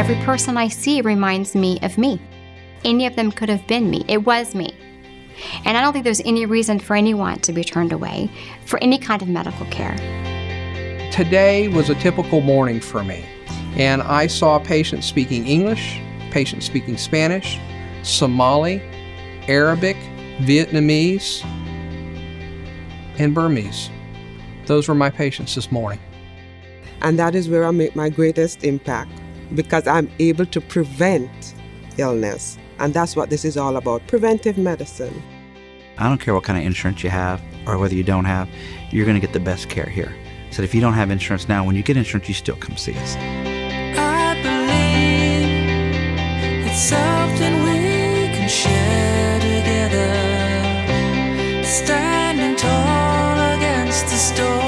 Every person I see reminds me of me. Any of them could have been me. It was me. And I don't think there's any reason for anyone to be turned away for any kind of medical care. Today was a typical morning for me, and I saw patients speaking English, patients speaking Spanish, Somali, Arabic, Vietnamese, and Burmese. Those were my patients this morning. And that is where I make my greatest impact, because I'm able to prevent illness. And that's what this is all about, preventive medicine. I don't care what kind of insurance you have or whether you don't have, you're going to get the best care here. So if you don't have insurance now, when you get insurance, you still come see us. I believe it's something we can share together, standing tall against the storm.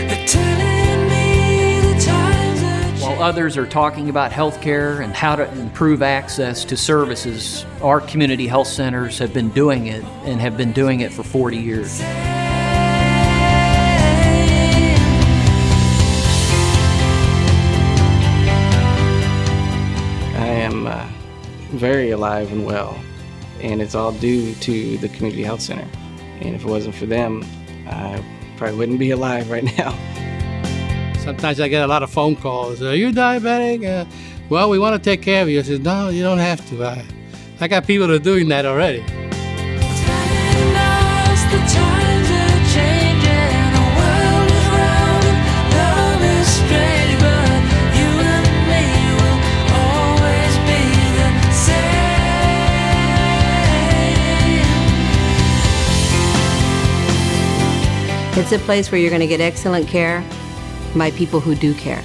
They're telling me the times that While others are talking about healthcare and how to improve access to services, our community health centers have been doing it and have been doing it for 40 years. I am very alive and well, and it's all due to the community health center. And if it wasn't for them, I probably wouldn't be alive right now. Sometimes I get a lot of phone calls. Are you diabetic? Well, we want to take care of you. I said, no, you don't have to. I got people that are doing that already. telling us the times are changing, the world is round and love is strange, but you and me will always be the same. It's a place where you're going to get excellent care by people who do care.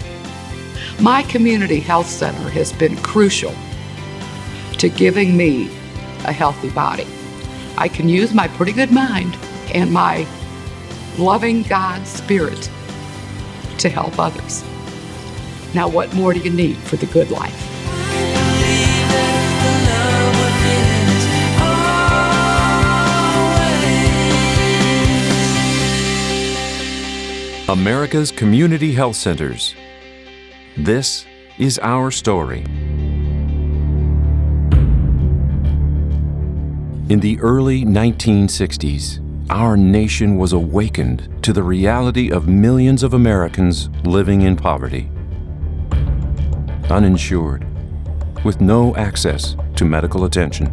My community health center has been crucial to giving me a healthy body. I can use my pretty good mind and my loving God spirit to help others. Now, what more do you need for the good life? America's Community Health Centers. This is our story. In the early 1960s, our nation was awakened to the reality of millions of Americans living in poverty, uninsured, with no access to medical attention.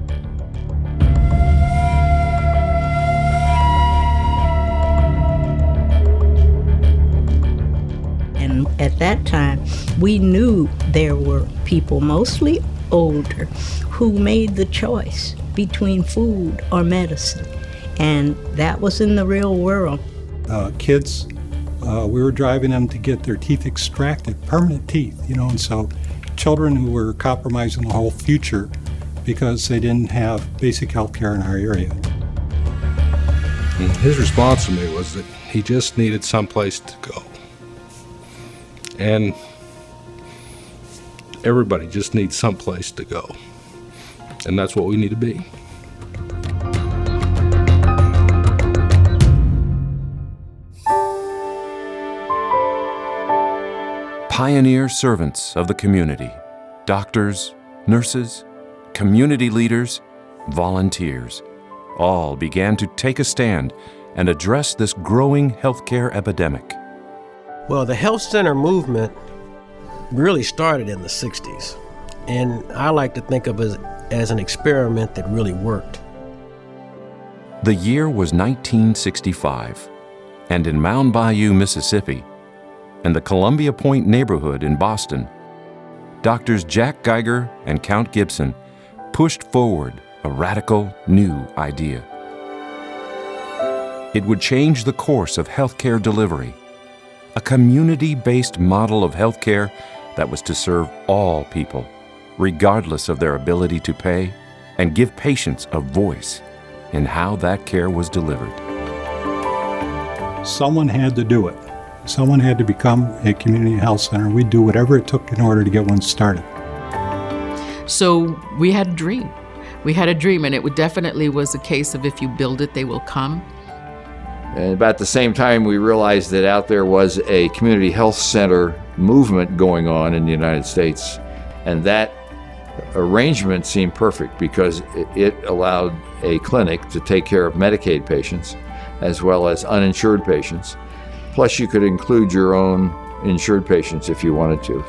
And at that time, we knew there were people, mostly older, who made the choice between food or medicine. And that was in the real world. Kids, we were driving them to get their teeth extracted, permanent teeth, and so children who were compromising the whole future because they didn't have basic health care in our area. And his response to me was that he just needed someplace to go. And everybody just needs someplace to go. And that's what we need to be. Pioneer servants of the community, doctors, nurses, community leaders, volunteers, all began to take a stand and address this growing healthcare epidemic. Well, the health center movement really started in the 60s, and I like to think of it as an experiment that really worked. The year was 1965, and in Mound Bayou, Mississippi, and the Columbia Point neighborhood in Boston, Doctors Jack Geiger and Count Gibson pushed forward a radical new idea. It would change the course of healthcare delivery, a community-based model of healthcare that was to serve all people, regardless of their ability to pay, and give patients a voice in how that care was delivered. Someone had to do it. Someone had to become a community health center. We'd do whatever it took in order to get one started. So we had a dream. We had a dream, and it definitely was a case of if you build it, they will come. And about the same time, we realized that out there was a community health center movement going on in the United States. And that arrangement seemed perfect because it allowed a clinic to take care of Medicaid patients as well as uninsured patients. Plus, you could include your own insured patients if you wanted to.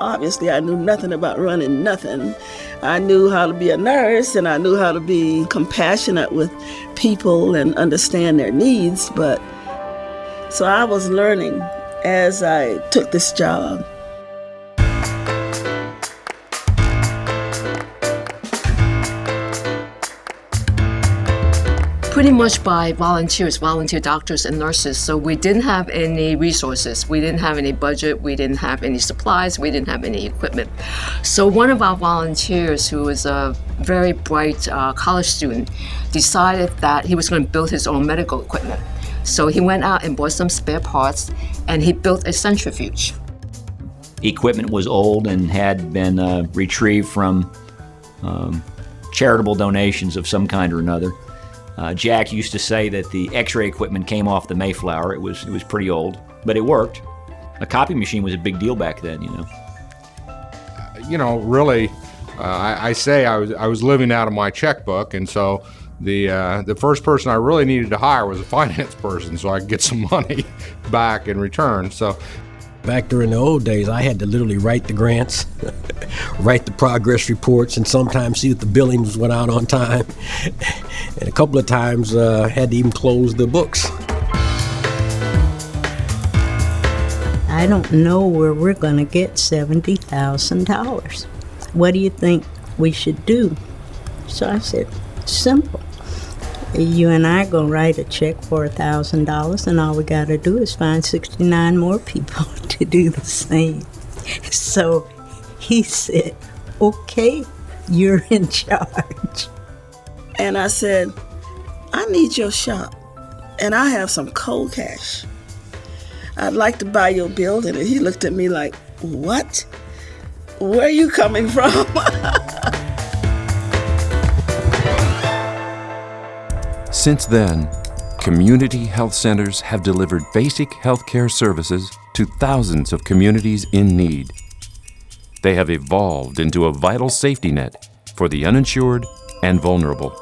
Obviously, I knew nothing about running nothing. I knew how to be a nurse and I knew how to be compassionate with people and understand their needs, but so I was learning as I took this job. Pretty much by volunteers, volunteer doctors and nurses. So we didn't have any resources. We didn't have any budget. We didn't have any supplies. We didn't have any equipment. So one of our volunteers, who was a very bright college student, decided that he was going to build his own medical equipment. So he went out and bought some spare parts, and he built a centrifuge. Equipment was old and had been retrieved from charitable donations of some kind or another. Jack used to say that the X-ray equipment came off the Mayflower. It was pretty old, but it worked. A copy machine was a big deal back then, you know. Really, I was living out of my checkbook, and so the first person I really needed to hire was a finance person, so I could get some money back in return. So. Back during the old days, I had to literally write the grants, write the progress reports, and sometimes see that the billings went out on time. And a couple of times had to even close the books. I don't know where we're going to get $70,000. What do you think we should do? So I said, simple. You and I are going to write a check for $1,000, and all we got to do is find 69 more people to do the same. So he said, okay, you're in charge. And I said, I need your shop, and I have some cold cash. I'd like to buy your building. And he looked at me like, what? Where are you coming from? Since then, community health centers have delivered basic health care services to thousands of communities in need. They have evolved into a vital safety net for the uninsured and vulnerable.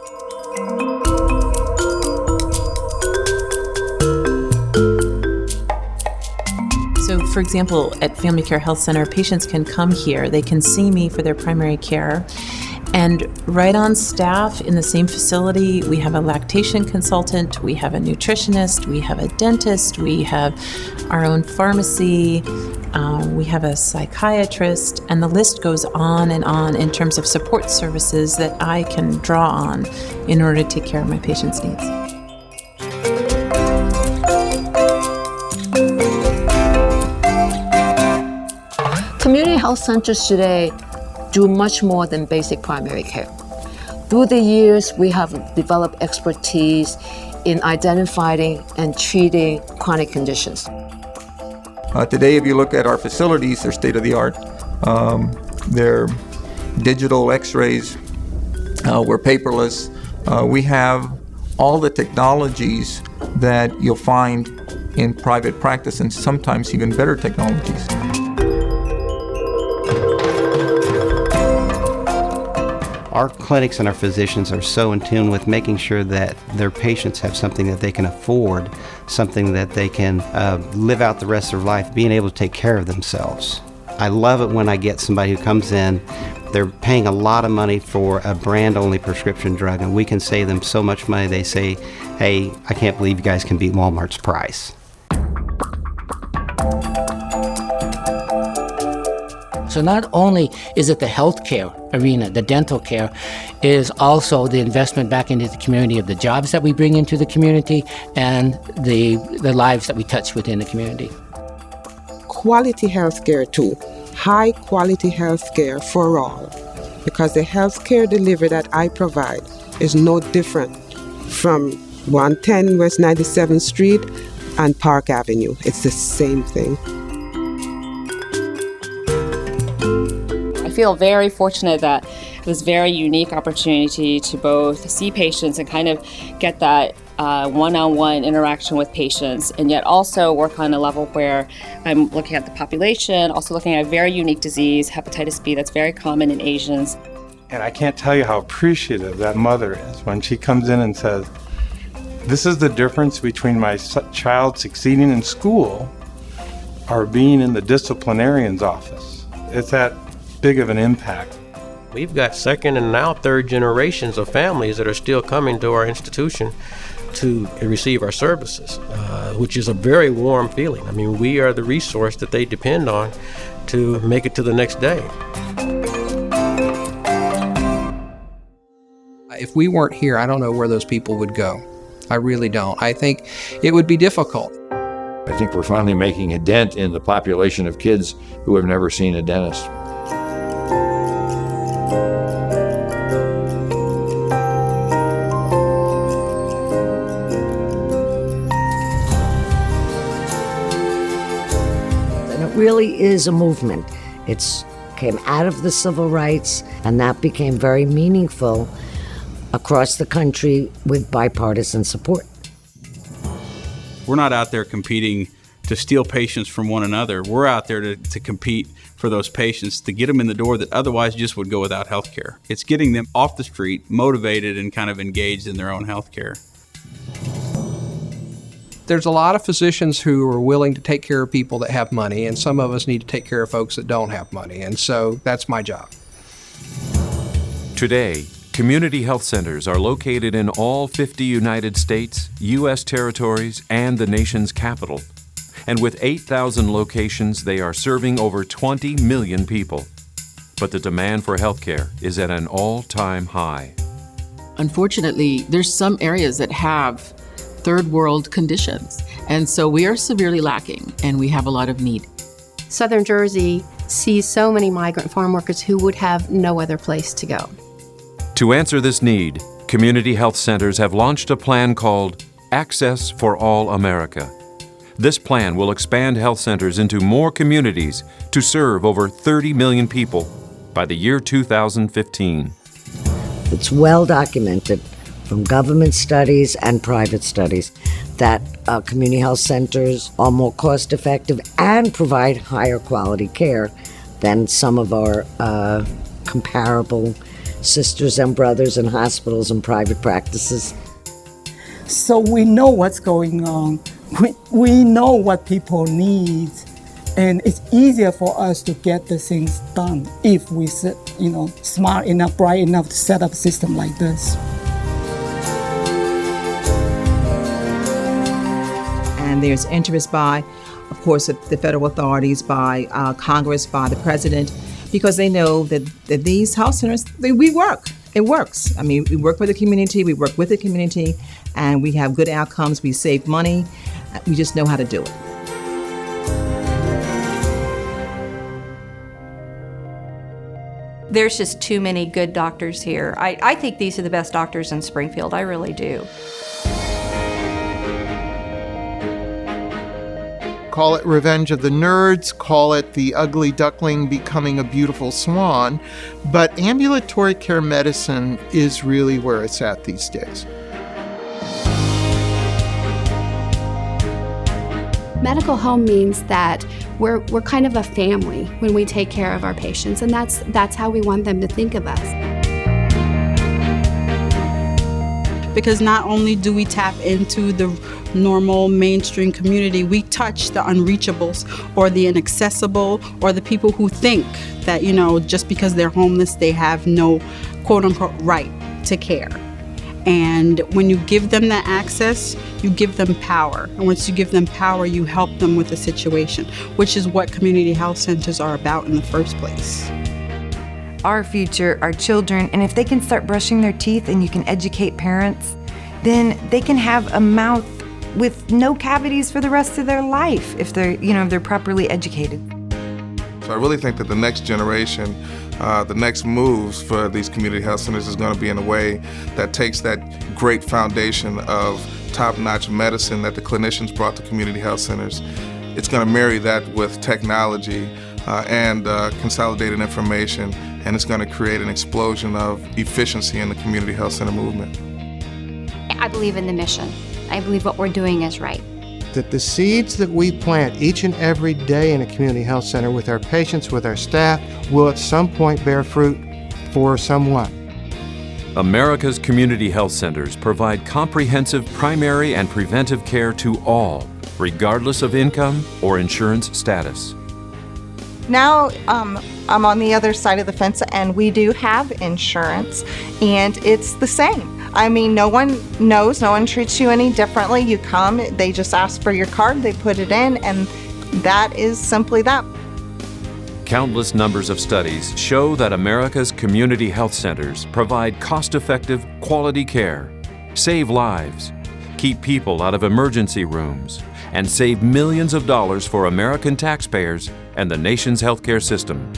So, for example, at Family Care Health Center, patients can come here. They can see me for their primary care. And right on staff in the same facility, we have a lactation consultant, we have a nutritionist, we have a dentist, we have our own pharmacy, we have a psychiatrist, and the list goes on in terms of support services that I can draw on in order to take care of my patients' needs. Community health centers today do much more than basic primary care. Through the years, we have developed expertise in identifying and treating chronic conditions. Today, if you look at our facilities, they're state-of-the-art. They're digital x-rays. We're paperless. We have all the technologies that you'll find in private practice, and sometimes even better technologies. Our clinics and our physicians are so in tune with making sure that their patients have something that they can afford, something that they can live out the rest of their life, being able to take care of themselves. I love it when I get somebody who comes in, they're paying a lot of money for a brand-only prescription drug, and we can save them so much money. They say, hey, I can't believe you guys can beat Walmart's price. So not only is it the healthcare arena, the dental care, is also the investment back into the community of the jobs that we bring into the community and the lives that we touch within the community. Quality healthcare too. High quality healthcare for all. Because the healthcare delivery that I provide is no different from 110 West 97th Street and Park Avenue. It's the same thing. I feel very fortunate that it was a very unique opportunity to both see patients and kind of get that one-on-one interaction with patients, and yet also work on a level where I'm looking at the population, also looking at a very unique disease, hepatitis B, that's very common in Asians. And I can't tell you how appreciative that mother is when she comes in and says, this is the difference between my child succeeding in school or being in the disciplinarian's office. It's that big of an impact. We've got second and now third generations of families that are still coming to our institution to receive our services, which is a very warm feeling. I mean, we are the resource that they depend on to make it to the next day. If we weren't here, I don't know where those people would go. I really don't. I think it would be difficult. I think we're finally making a dent in the population of kids who have never seen a dentist. And it really is a movement. It came out of the civil rights, and that became very meaningful across the country with bipartisan support. We're not out there competing to steal patients from one another. We're out there to compete for those patients, to get them in the door that otherwise just would go without health care. It's getting them off the street, motivated and kind of engaged in their own health care. There's a lot of physicians who are willing to take care of people that have money, and some of us need to take care of folks that don't have money, and so that's my job. Today, community health centers are located in all 50 United States, U.S. territories, and the nation's capital. And with 8,000 locations, they are serving over 20 million people. But the demand for healthcare is at an all-time high. Unfortunately, there's some areas that have third world conditions, and so we are severely lacking, and we have a lot of need. Southern Jersey sees so many migrant farm workers who would have no other place to go. To answer this need, community health centers have launched a plan called Access for All America. This plan will expand health centers into more communities to serve over 30 million people by the year 2015. It's well documented from government studies and private studies that community health centers are more cost effective and provide higher quality care than some of our comparable sisters and brothers in hospitals and private practices. So we know what's going on. We know what people need, and it's easier for us to get the things done if we, smart enough, bright enough to set up a system like this. And there's interest by, of course, the federal authorities, by Congress, by the president, because they know that these health centers, we work. It works. I mean, we work for the community, we work with the community, and we have good outcomes. We save money. We just know how to do it. There's just too many good doctors here. I think these are the best doctors in Springfield. I really do. Call it Revenge of the Nerds, call it the ugly duckling becoming a beautiful swan, but ambulatory care medicine is really where it's at these days. Medical home means that we're kind of a family when we take care of our patients, and that's how we want them to think of us. Because not only do we tap into the normal mainstream community, we touch the unreachables or the inaccessible or the people who think that, just because they're homeless, they have no quote unquote right to care. And when you give them that access, you give them power. And once you give them power, you help them with the situation, which is what community health centers are about in the first place. Our future, our children, and if they can start brushing their teeth and you can educate parents, then they can have a mouth with no cavities for the rest of their life if they're properly educated. So I really think that the next generation, the next moves for these community health centers is going to be in a way that takes that great foundation of top-notch medicine that the clinicians brought to community health centers. It's going to marry that with technology and consolidated information, and it's going to create an explosion of efficiency in the community health center movement. I believe in the mission. I believe what we're doing is right. That the seeds that we plant each and every day in a community health center with our patients, with our staff, will at some point bear fruit for someone. America's community health centers provide comprehensive primary and preventive care to all, regardless of income or insurance status. Now I'm on the other side of the fence, and we do have insurance, and it's the same. I mean, no one knows, no one treats you any differently. You come, they just ask for your card, they put it in, and that is simply that. Countless numbers of studies show that America's community health centers provide cost-effective, quality care, save lives, keep people out of emergency rooms, and save millions of dollars for American taxpayers and the nation's healthcare system.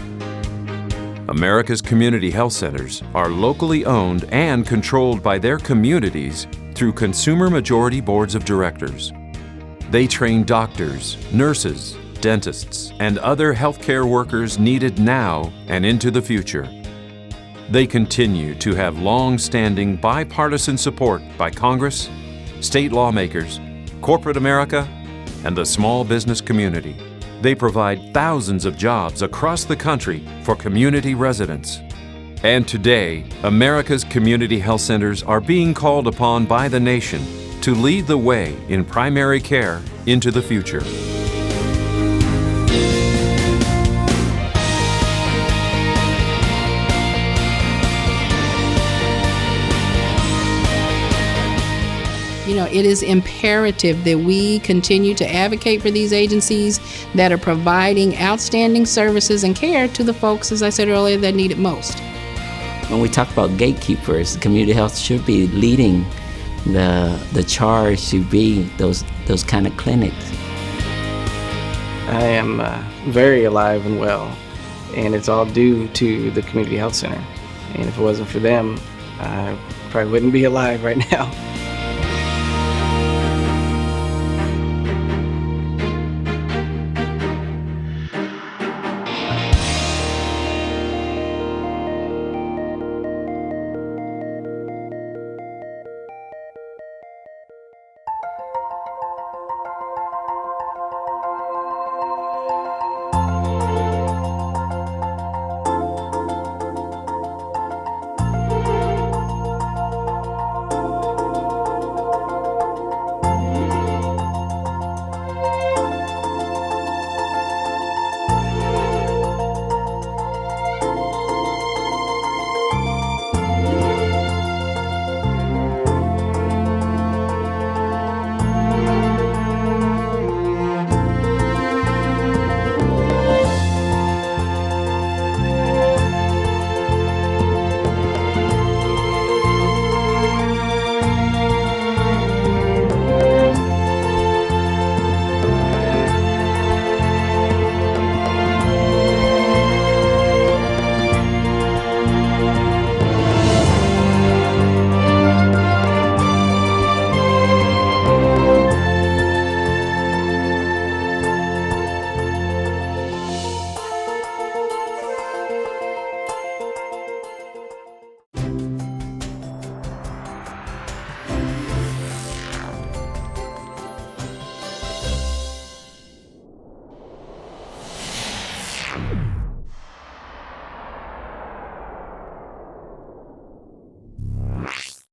America's community health centers are locally owned and controlled by their communities through consumer majority boards of directors. They train doctors, nurses, dentists, and other healthcare workers needed now and into the future. They continue to have long-standing bipartisan support by Congress, state lawmakers, corporate America, and the small business community. They provide thousands of jobs across the country for community residents. And today, America's community health centers are being called upon by the nation to lead the way in primary care into the future. You know, it is imperative that we continue to advocate for these agencies that are providing outstanding services and care to the folks, as I said earlier, that need it most. When we talk about gatekeepers, community health should be leading the charge to be those kind of clinics. I am very alive and well, and it's all due to the community health center. And if it wasn't for them, I probably wouldn't be alive right now.